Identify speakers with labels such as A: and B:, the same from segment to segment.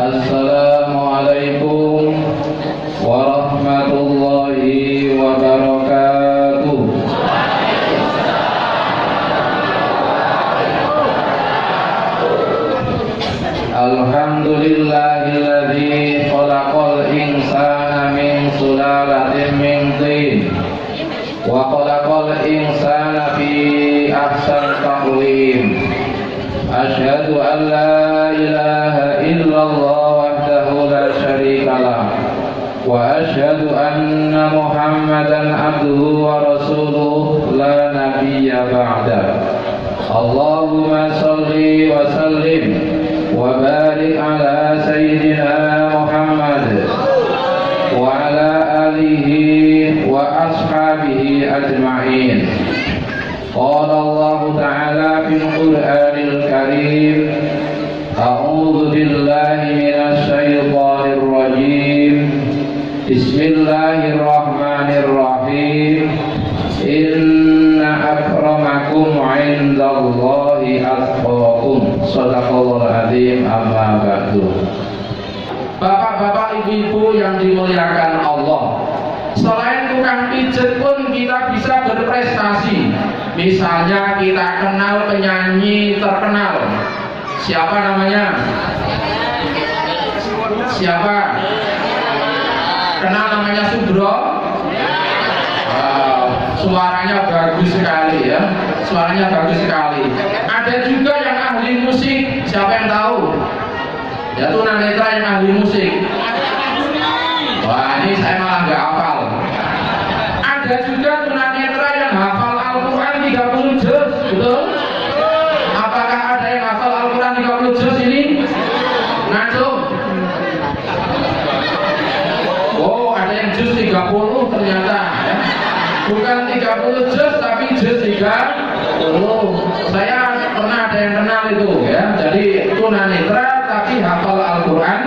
A: Assalamualaikum warahmatullahi wabarakatuh. Alhamdulillahilladzi khalaqal insana min sulalatin min tin wa khalaqal insana fi ahsani taqwim. Asyhadu an la ilaha illallah wahdahu la syarika lah wa asyhadu anna Muhammadan abduhu wa rasuluhu la nabiyya ba'da. Allahumma shalli wa sallim wa barik ala sayyidina Muhammad wa ala alihi wa ashabihi ajma'in. Qala Allah Ta'ala fil Qur'anil Karim, A'udzu billahi minasy syaithanir rajim. Bismillahirrahmanirrahim. Inna akramakum 'indallahi atqakum. Shadaqallahul adzim. Amma ba'du. Bapak-bapak, ibu-ibu yang dimuliakan Allah, selain tukang pijet pun kita bisa berprestasi. Misalnya kita kenal penyanyi terkenal. Siapa namanya? Siapa? Kenal namanya Sugro? Suaranya bagus sekali ya. Suaranya bagus sekali. Ada juga yang ahli musik. Siapa yang tahu? Ya, tunanetra yang ahli musik. Wah, ini saya malah nggak hafal. Ada juga tunanetra yang hafal Al-Quran 30 juz, betul? Apakah ada yang hafal Al-Quran 30 juz ini? Ngaco? Oh, ada yang juz 30 ternyata ya. Bukan 30 juz tapi juz 30. Saya pernah ada yang kenal itu ya. Jadi tunanetra tapi hafal Al-Quran.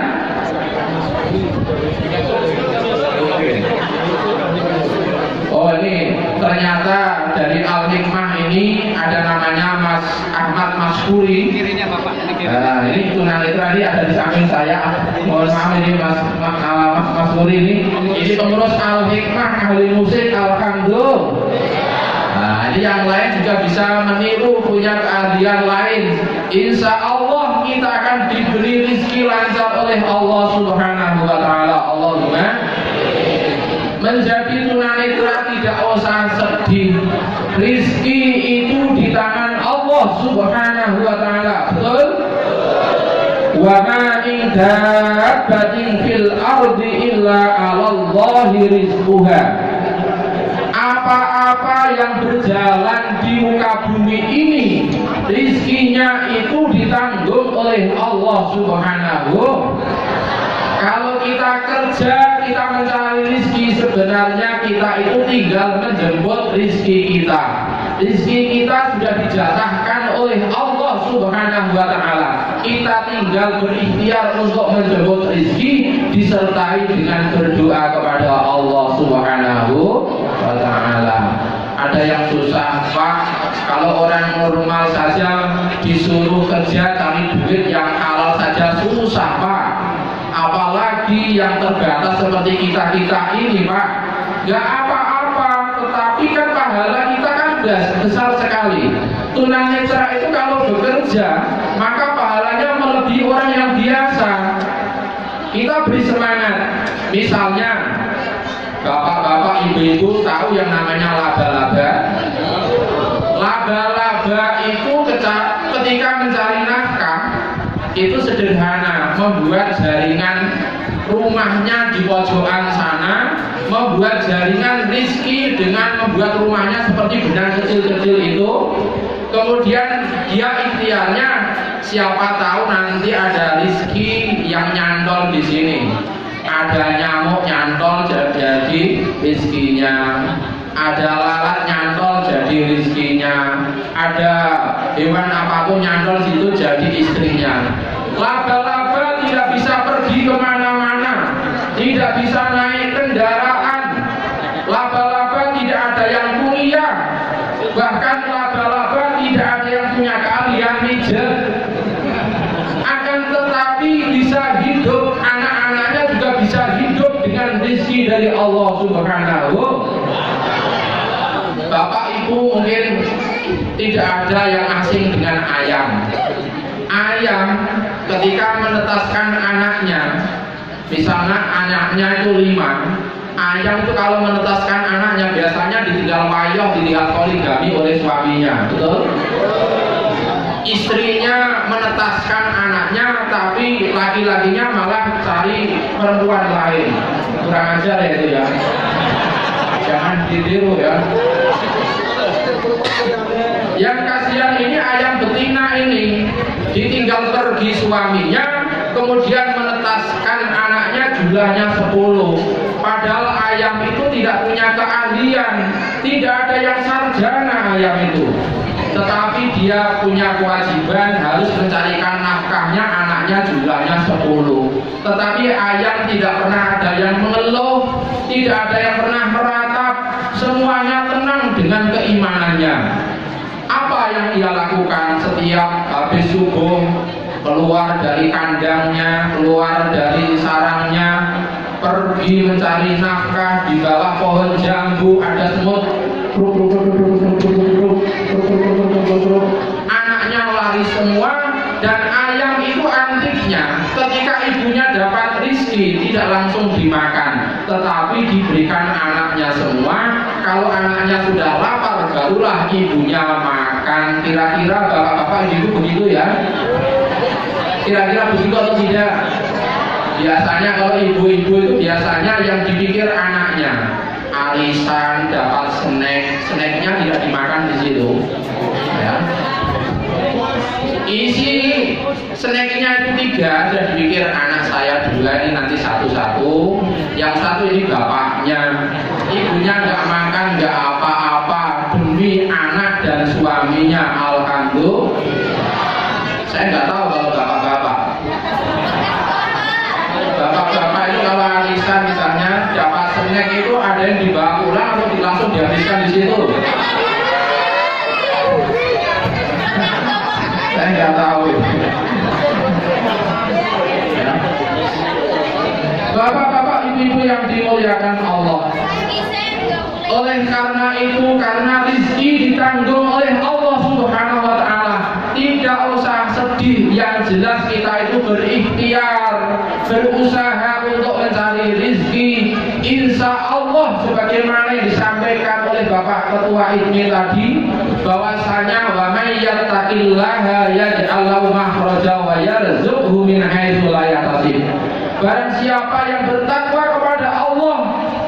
A: Oh, ini ternyata dari Al-Hikmah ini ada namanya Mas Ahmad Maskuri. Nah, ini tunanetra ini ada di samping saya. Mohon maaf ini Mas Maskuri ini. Ini pengurus Al-Hikmah ahli musik. Alhamdulillah. Nah, ini yang lain juga bisa meniru, punya keahlian lain. Insya Allah kita akan diberi rezeki lancar oleh Allah Subhanahu wa Ta'ala. Allahumma. Menjadi tunanetra tidak usah sedih. Rizki itu di tangan Allah Subhanahu wa Ta'ala. Betul? Wa ma min dabbatin fil ardi illa 'alallahi rizquha. Apa-apa yang berjalan di muka bumi ini, rizkinya itu ditanggung oleh Allah Subhanahu. Kalau kita kerja, kita mencari rizki, sebenarnya kita itu tinggal menjemput rizki kita. Rizki kita sudah dijatahkan oleh Allah Subhanahu wa Ta'ala. Kita tinggal berikhtiar untuk menjemput rizki, disertai dengan berdoa kepada Allah Subhanahu wa Ta'ala. Ada yang susah, Pak. Kalau orang normal saja disuruh kerja cari duit yang halal saja susah, Pak. Apalagi yang terbatas seperti kita-kita ini, Pak. Gak apa-apa, tetapi kan pahala kita kan besar sekali. Tunanetra itu kalau bekerja, maka pahalanya melebihi orang yang biasa. Kita beri semangat. Misalnya, bapak-bapak, ibu-ibu tahu yang namanya laba-laba. Laba-laba itu ketika mencari nafkah itu sederhana, membuat jaringan rumahnya di pojokan sana, membuat jaringan rizki dengan membuat rumahnya seperti benang kecil-kecil itu. Kemudian dia ikhtiarnya, siapa tahu nanti ada rizki yang nyantol di sini. Ada nyamuk nyantol jadi rizkinya, ada lalat nyantol jadi rizkinya, ada hewan apapun nyantol situ jadi istrinya. Laba-laba tidak bisa pergi kemana-mana, tidak bisa naik kendaraan. Laba-laba tidak ada yang kuliah, bahkan laba-laba tidak ada yang punya keahlian pijat. Akan tetapi bisa hidup mungkin tidak ada yang asing dengan ayam. Ayam ketika menetaskan anaknya, misalnya anaknya itu 5, ayam itu kalau menetaskan anaknya biasanya ditinggal payoh, dilihat poligami oleh suaminya, betul? Istrinya menetaskan anaknya, tapi laki-lakinya malah cari perempuan lain. Kurang ajar ya itu ya. Jangan ditiru ya. Yang kasihan ini ayam betina ini ditinggal pergi suaminya, kemudian menetaskan anaknya jumlahnya 10. Padahal ayam itu tidak punya keahlian, tidak ada yang sarjana ayam itu, tetapi dia punya kewajiban harus mencarikan nafkahnya, anaknya jumlahnya 10. Tetapi ayam tidak pernah ada yang mengeluh, tidak ada yang pernah meratap, semuanya tenang dengan keimanannya. Apa yang ia lakukan setiap habis subuh? Keluar dari kandangnya, keluar dari sarangnya, pergi mencari nafkah di bawah pohon jambu, ada semut, anaknya lari semua. Dan ayam itu antiknya, ketika ibunya dapat rizki tidak langsung dimakan, tetapi diberikan anaknya semua. Kalau anaknya sudah lapar barulah ibunya makan. Kira-kira bapak-bapak ibu begitu ya? Kira-kira begitu atau tidak? Biasanya kalau ibu-ibu itu biasanya yang dipikir anaknya. Arisan dapat snacknya tidak dimakan di situ ya. Isi snacknya itu 3, sudah dipikir anak saya 2 ini nanti satu-satu, yang satu ini bapaknya, ibunya nggak makan nggak apa-apa demi anak dan suaminya. Alhamdulillah. Saya nggak tahu kalau bapak-bapak itu kalau arisan misalnya dapat snack itu ada yang dibawa pulang atau langsung dihabiskan di situ. Saya nggak tahu ya. Bapak-bapak, ibu-ibu yang dimuliakan Allah, oleh karena itu, karena rizki ditanggung oleh Allah Subhanahu wa Ta'ala, tidak usah sedih. Yang jelas kita itu berikhtiar, berusaha untuk mencari rizki. Insya Allah sebagaimana yang disampaikan oleh Bapak Ketua IDMI tadi, bahwasanya wa may yattaqillaha yaj'al lahu makhraja wa yarzuqhu min haitsu la yahtasib. Barang siapa yang bertakwa kepada Allah,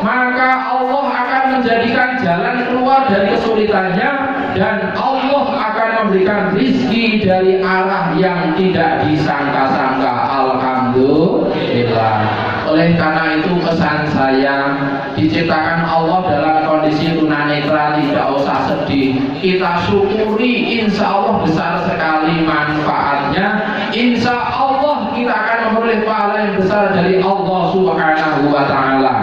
A: maka Allah akan menjadikan jalan keluar dari kesulitannya, dan Allah akan memberikan rizki dari arah yang tidak disangka-sangka. Alhamdulillah. Oleh karena itu pesan saya, diciptakan Allah dalam kondisi tunanetra, tidak usah sedih, kita syukuri. Insya Allah besar sekali manfaatnya. Insya Allah kita akan memperoleh pahala yang besar dari Allah Subhanahu wa Ta'ala.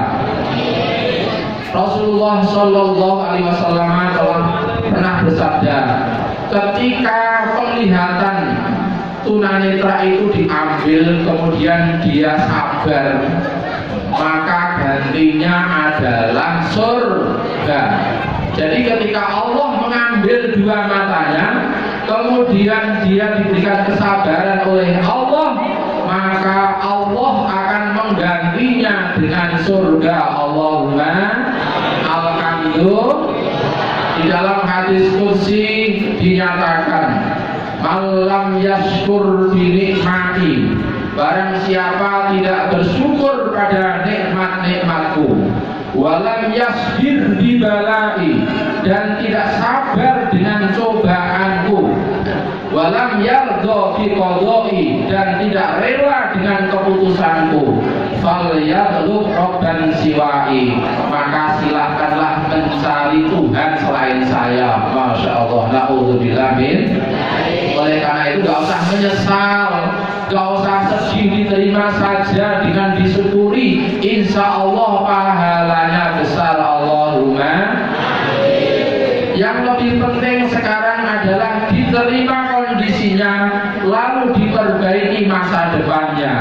A: Rasulullah Shallallahu Alaihi Wasallam telah pernah bersabda, ketika penglihatan tunanetra itu diambil kemudian dia sabar, maka gantinya adalah surga. Jadi ketika Allah mengambil 2 matanya, kemudian dia diberikan kesabaran oleh Allah, maka Allah akan menggantinya dengan surga. Allahumma alhamdulillah. Di dalam hadis kursi dinyatakan, malam yashkur binikmati, barang siapa tidak bersyukur pada nikmat-nikmatku, walam yasbir bibalai, dan tidak sabar dengan cobaanku, walam yardha biqadai, dan tidak rela dengan keputusanku, falyatlub rabban siwai, maka silahkanlah mencari Tuhan selain saya. Masya Allah, na'udzubillah min. Oleh karena itu gak usah menyesal, gak usah sedih, diterima saja dengan disyukuri. Insya Allah pahalanya besar. Allahumma. Yang lebih penting sekarang adalah diterima kondisinya, lalu diperbaiki masa depannya.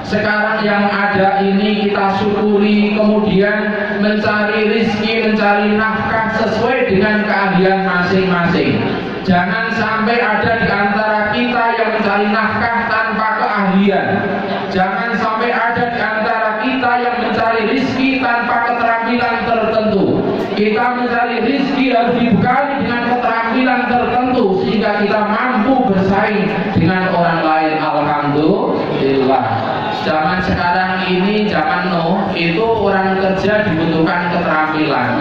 A: Sekarang yang ada ini kita syukuri, kemudian mencari rizki, mencari nafkah sesuai dengan keahlian masing-masing. Jangan sampai ada di antara kita yang mencari nafkah tanpa keahlian. Jangan sampai ada di antara kita yang mencari rizki tanpa keterampilan tertentu. Kita mencari rizki harus dibekali dengan keterampilan tertentu sehingga kita mampu bersaing dengan orang lain. Alhamdulillah. Zaman sekarang ini, zaman Nuh, itu orang kerja dibutuhkan keterampilan.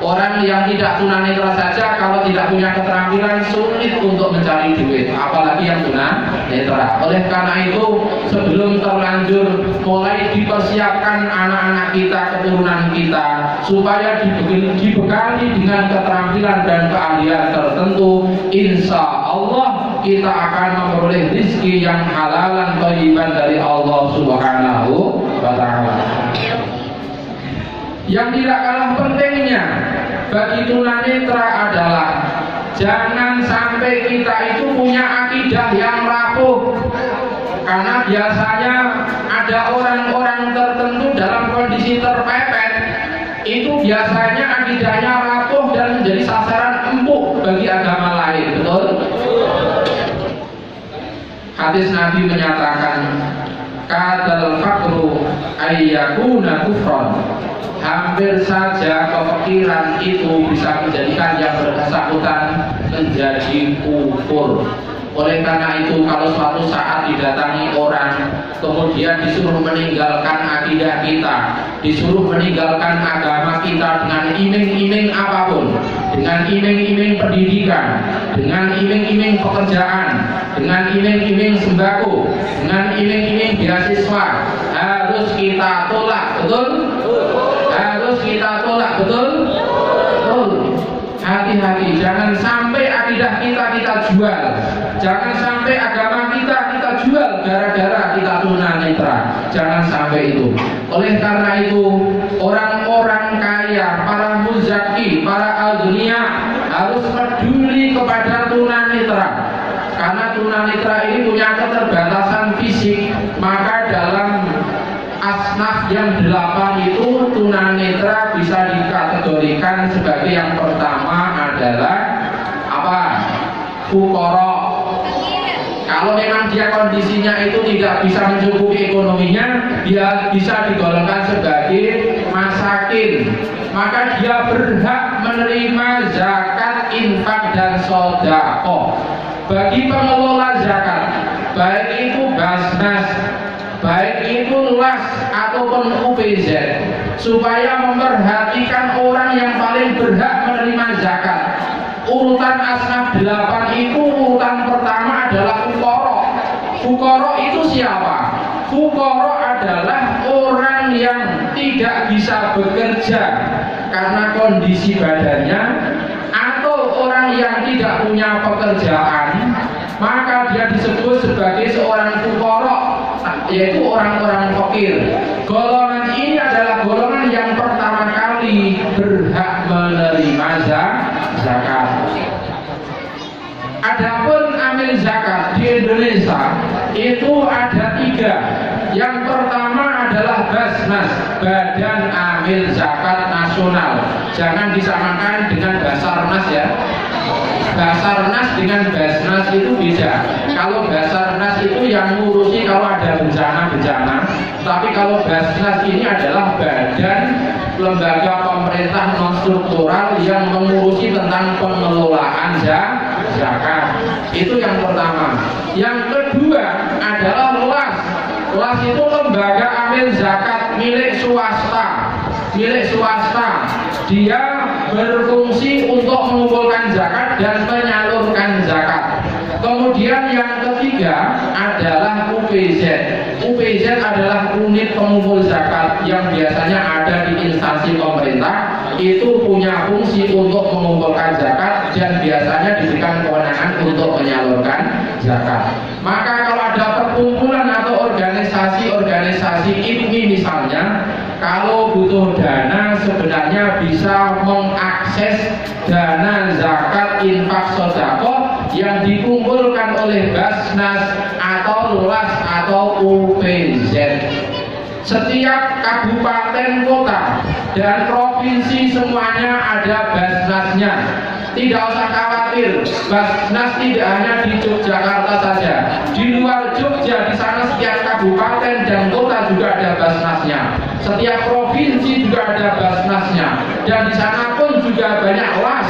A: Orang yang tidak tunanetra saja kalau tidak punya keterampilan sulit untuk mencari duit, apalagi yang tunanetra. Oleh karena itu, sebelum terlanjur mulai dipersiapkan anak-anak kita, keturunan kita, supaya dibekali dengan keterampilan dan keahlian tertentu, insya Allah kita akan memperoleh rizki yang halalan thayyiban dari Allah Subhanahu wa ta'ala. Yang tidak kalah pentingnya bagi tunanetra adalah jangan sampai kita itu punya akidah yang rapuh. Karena biasanya ada orang-orang tertentu dalam kondisi terpepet, itu biasanya akidahnya rapuh dan menjadi sasaran empuk bagi agama lain. Betul? Hadis Nabi menyatakan, kadal fakru ayyakuna kufron. Hampir saja kefikiran itu bisa menjadikan yang bersangkutan menjadi kufur. Oleh karena itu, kalau suatu saat didatangi orang, kemudian disuruh meninggalkan akidah kita, disuruh meninggalkan agama kita dengan iming-iming apapun, dengan iming-iming pendidikan, dengan iming-iming pekerjaan, dengan iming-iming sembako, dengan iming-iming beasiswa, harus kita tolak. Betul? Harus kita tolak. Betul? Betul. Hati-hati, jangan sampai akidah kita jual, jangan sampai agama kita jual gara-gara kita tunanetra. Jangan sampai itu. Oleh karena itu, orang-orang kaya, para muzaki, para agniya harus peduli kepada tunanetra. Karena tunanetra ini punya keterbatasan fisik, maka dalam asnaf yang 8 itu tunanetra bisa dikategorikan sebagai yang pertama adalah apa? Fuqara. Kalau memang dia kondisinya itu tidak bisa mencukupi ekonominya, dia bisa digolongkan sebagai masakin. Maka dia berhak menerima zakat, infak dan sedekah. Bagi pengelola zakat, baik itu Basnas, baik itu LAS ataupun UPZ, supaya memperhatikan orang yang paling berhak menerima zakat. Urutan asnaf 8 itu urutan pertama adalah fuqara. Fuqara itu siapa? Fuqara adalah orang yang tidak bisa bekerja karena kondisi badannya, atau orang yang tidak punya pekerjaan, maka dia disebut sebagai seorang fuqara, yaitu orang-orang fakir. Golongan ini adalah golongan yang pertama kali berhak menerima zakat. Adapun amil zakat di Indonesia itu ada 3. Yang pertama adalah Basnas, Badan Amil Zakat Nasional. Jangan disamakan dengan Basarnas ya. Basarnas dengan Basnas itu beda. Kalau Basarnas itu yang ngurusi kalau ada bencana-bencana, tapi kalau Basnas ini adalah badan lembaga pemerintah non struktural yang mengurusi tentang pengelolaan zakat. Itu yang pertama. Yang kedua adalah LAS. LAS itu lembaga amil zakat milik swasta. Dia berfungsi untuk mengumpulkan zakat dan menyalurkan zakat. Kemudian yang ketiga adalah UPZ. UPZ adalah unit pengumpul zakat yang biasanya ada di instansi pemerintah. Itu punya fungsi untuk mengumpulkan zakat dan biasanya diberikan kewenangan untuk menyalurkan zakat. Maka kalau ada perkumpulan atau organisasi IPMI misalnya, kalau butuh dana sebenarnya bisa mengakses dana zakat, infak, sedekah yang dikumpulkan oleh Basnas atau LAS atau UPZ. Setiap kabupaten kota dan provinsi semuanya ada Basnasnya. Tidak usah khawatir, Basnas tidak hanya di Yogyakarta saja. Di luar Jogja, di sana setiap kabupaten dan kota juga ada Basnasnya. Setiap provinsi juga ada Basnasnya. Dan di sana pun juga banyak LAS,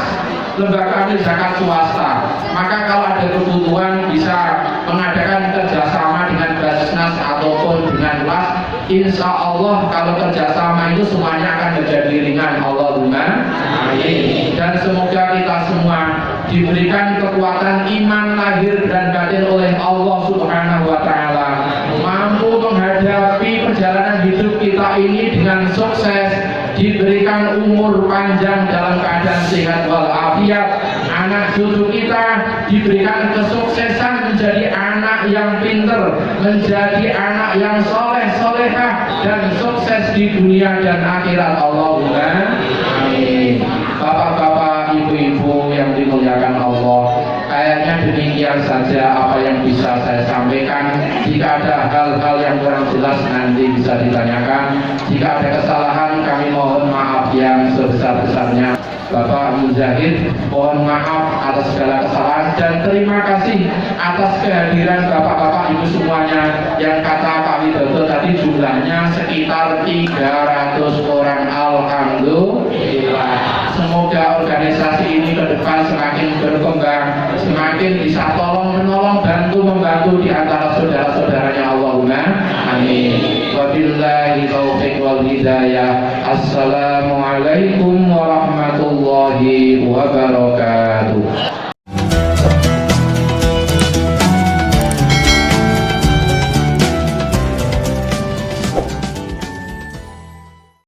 A: lembaga amil zakat swasta. Maka kalau ada kebutuhan bisa mengadakan kerjasama dengan Basnas ataupun dengan LAS. Insya Allah kalau kerjasama itu semuanya akan menjadi ringan. Allahumma amin. Dan semoga kita semua diberikan kekuatan iman lahir dan batin oleh Allah Subhanahu wa Ta'ala, mampu menghadapi perjalanan hidup kita ini dengan sukses, diberikan umur panjang dalam keadaan sehat walafiat, anak cucu kita diberikan kesuksesan menjadi anak yang pinter, menjadi anak yang soleh solehah dan sukses di dunia dan akhirat. Allahumma amin. Bapak-bapak, ibu-ibu yang dimuliakan Allah, kayaknya demikian saja apa yang bisa saya sampaikan. Jika ada hal-hal yang kurang jelas nanti bisa ditanyakan. Jika ada kesalahan kami mohon maaf yang sebesar-besarnya. Bapak Muzahid, mohon maaf atas segala kesalahan dan terima kasih atas kehadiran bapak-bapak ibu semuanya yang kata Pak Widodo tadi jumlahnya sekitar 300 orang. Alhamdulillah. Semoga organisasi ini ke depan semakin berkembang, semakin bisa tolong menolong, bantu membantu di antara saudara-saudaranya. Allahumma amin. Wabillahi taufiq wal hidayah. Assalamualaikum warahmatullahi wabarakatuh.